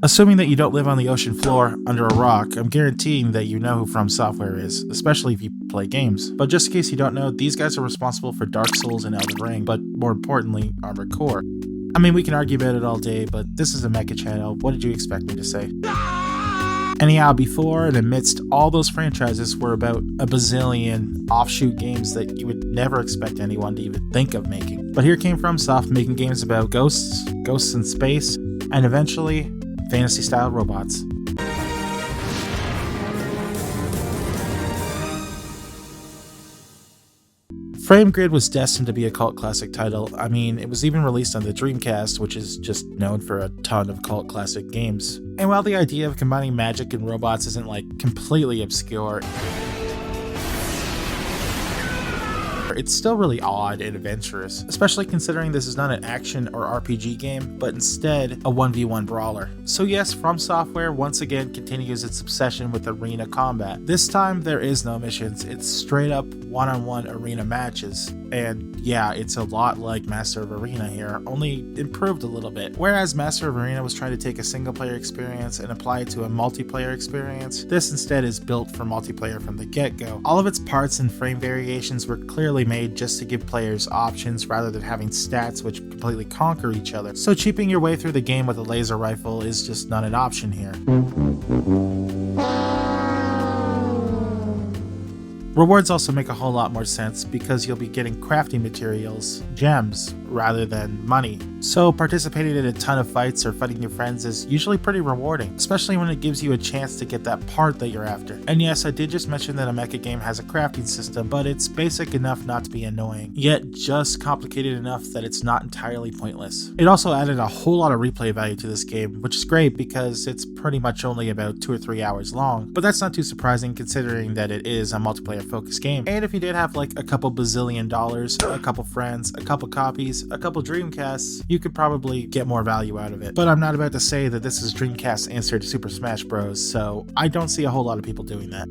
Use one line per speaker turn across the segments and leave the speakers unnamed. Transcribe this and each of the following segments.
Assuming that you don't live on the ocean floor under a rock, I'm guaranteeing that you know who FromSoftware is, especially if you play games. But just in case you don't know, these guys are responsible for Dark Souls and Elden Ring, but more importantly, Armored Core. I mean, we can argue about it all day, but this is a Mecha channel. What did you expect me to say? Anyhow, before and amidst all those franchises were about a bazillion offshoot games that you would never expect anyone to even think of making. But here came FromSoft making games about ghosts in space, and eventually, fantasy-style robots. Frame Gride was destined to be a cult classic title. I mean, it was even released on the Dreamcast, which is just known for a ton of cult classic games. And while the idea of combining magic and robots isn't like completely obscure, it's still really odd and adventurous, especially considering this is not an action or RPG game, but instead a 1v1 brawler. So yes, FromSoftware once again continues its obsession with arena combat. This time there is no missions, it's straight up one-on-one arena matches. And yeah, it's a lot like Master of Arena here, only improved a little bit. Whereas Master of Arena was trying to take a single player experience and apply it to a multiplayer experience, this instead is built for multiplayer from the get-go. All of its parts and frame variations were clearly made just to give players options rather than having stats which completely conquer each other. So cheaping your way through the game with a laser rifle is just not an option here. Rewards also make a whole lot more sense because you'll be getting crafting materials, gems, rather than money. So participating in a ton of fights or fighting your friends is usually pretty rewarding, especially when it gives you a chance to get that part that you're after. And yes, I did just mention that a mecha game has a crafting system, but it's basic enough not to be annoying, yet just complicated enough that it's not entirely pointless. It also added a whole lot of replay value to this game, which is great because it's pretty much only about 2 or 3 hours long, but that's not too surprising considering that it is a multiplayer focused game. And if you did have like a couple bazillion dollars, a couple friends, a couple copies, a couple Dreamcasts, you could probably get more value out of it. But I'm not about to say that this is Dreamcast's answer to Super Smash Bros, so I don't see a whole lot of people doing that.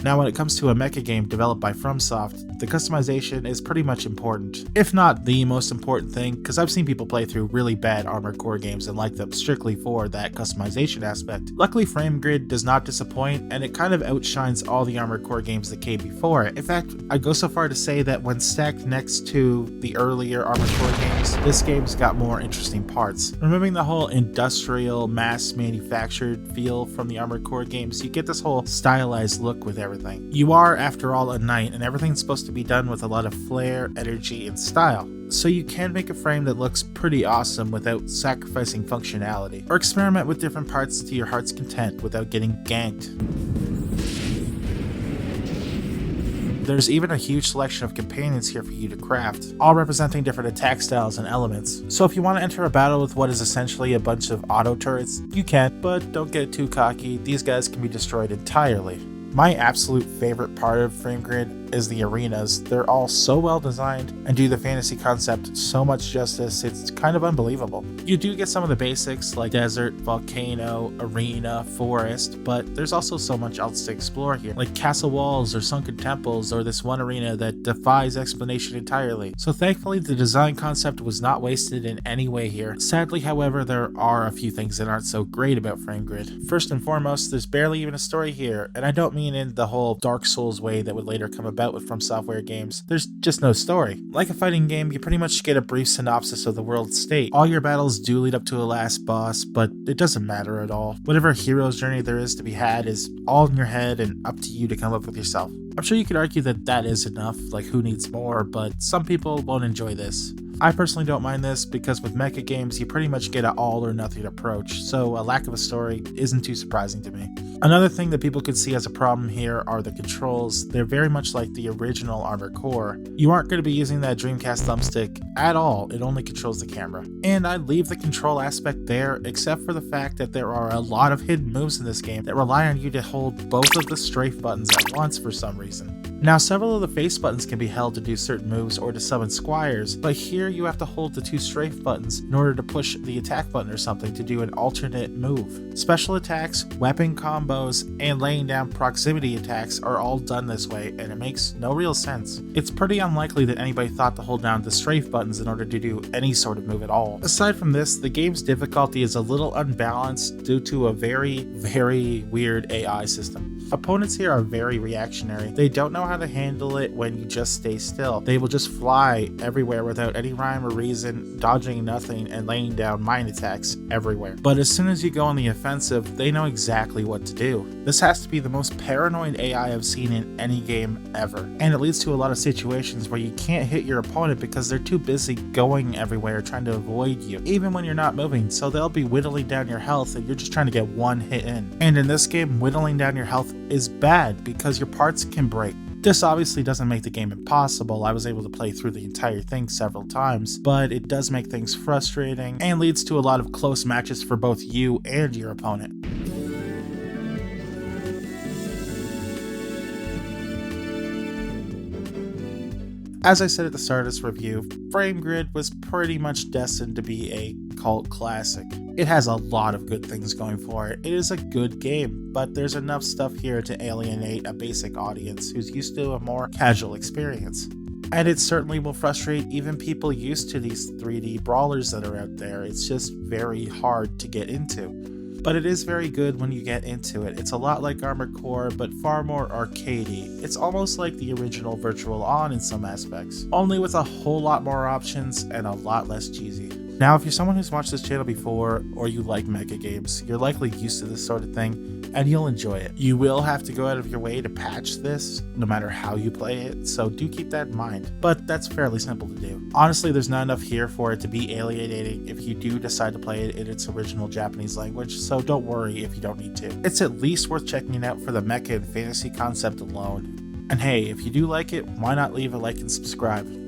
Now when it comes to a mecha game developed by FromSoft, the customization is pretty much important, if not the most important thing, because I've seen people play through really bad Armored Core games and like them strictly for that customization aspect. Luckily Frame Gride does not disappoint, and it kind of outshines all the Armored Core games that came before it. In fact, I'd go so far to say that when stacked next to the earlier Armored Core games, this game's got more interesting parts. Removing the whole industrial, mass manufactured feel from the Armored Core games, you get this whole stylized look with everything. You are, after all, a knight, and everything's supposed to be done with a lot of flair, energy, and style. So you can make a frame that looks pretty awesome without sacrificing functionality, or experiment with different parts to your heart's content without getting ganked. There's even a huge selection of companions here for you to craft, all representing different attack styles and elements. So if you want to enter a battle with what is essentially a bunch of auto turrets, you can, but don't get too cocky, these guys can be destroyed entirely. My absolute favorite part of Frame Gride is the arenas. They're all so well designed and do the fantasy concept so much justice, it's kind of unbelievable. You do get some of the basics like desert, volcano, arena, forest, but there's also so much else to explore here, like castle walls or sunken temples or this one arena that defies explanation entirely. So thankfully the design concept was not wasted in any way here. Sadly, however, there are a few things that aren't so great about Frame Gride. First and foremost, there's barely even a story here, and I don't mean in the whole Dark Souls way that would later come about with FromSoftware games. There's just no story. Like a fighting game, you pretty much get a brief synopsis of the world's state. All your battles do lead up to a last boss, but it doesn't matter at all. Whatever hero's journey there is to be had is all in your head and up to you to come up with yourself. I'm sure you could argue that that is enough, like who needs more, but some people won't enjoy this. I personally don't mind this because with mecha games you pretty much get an all or nothing approach, so a lack of a story isn't too surprising to me. Another thing that people could see as a problem here are the controls. They're very much like the original Armored Core. You aren't going to be using that Dreamcast thumbstick at all, it only controls the camera. And I'd leave the control aspect there, except for the fact that there are a lot of hidden moves in this game that rely on you to hold both of the strafe buttons at once for some reason. Now, several of the face buttons can be held to do certain moves or to summon squires, but here you have to hold the 2 strafe buttons in order to push the attack button or something to do an alternate move. Special attacks, weapon combos, and laying down proximity attacks are all done this way, and it makes no real sense. It's pretty unlikely that anybody thought to hold down the strafe button buttons in order to do any sort of move at all. Aside from this, the game's difficulty is a little unbalanced due to a very weird AI system. Opponents here are very reactionary. They don't know how to handle it when you just stay still. They will just fly everywhere without any rhyme or reason, dodging nothing and laying down mine attacks everywhere. But as soon as you go on the offensive, they know exactly what to do. This has to be the most paranoid AI I've seen in any game ever. And it leads to a lot of situations where you can't hit your opponent because they're too busy going everywhere trying to avoid you, even when you're not moving, so they'll be whittling down your health and you're just trying to get one hit in. And in this game, whittling down your health is bad because your parts can break. This obviously doesn't make the game impossible. I was able to play through the entire thing several times, but it does make things frustrating and leads to a lot of close matches for both you and your opponent. As I said at the start of this review, Frame Gride was pretty much destined to be a cult classic. It has a lot of good things going for it. It is a good game, but there's enough stuff here to alienate a basic audience who's used to a more casual experience. And it certainly will frustrate even people used to these 3D brawlers that are out there. It's just very hard to get into. But it is very good when you get into it. It's a lot like Armored Core, but far more arcadey. It's almost like the original Virtual On in some aspects, only with a whole lot more options and a lot less cheesy. Now, if you're someone who's watched this channel before, or you like mecha games, you're likely used to this sort of thing, and you'll enjoy it. You will have to go out of your way to patch this, no matter how you play it, so do keep that in mind. But that's fairly simple to do. Honestly, there's not enough here for it to be alienating if you do decide to play it in its original Japanese language, so don't worry if you don't need to. It's at least worth checking it out for the mecha and fantasy concept alone. And hey, if you do like it, why not leave a like and subscribe?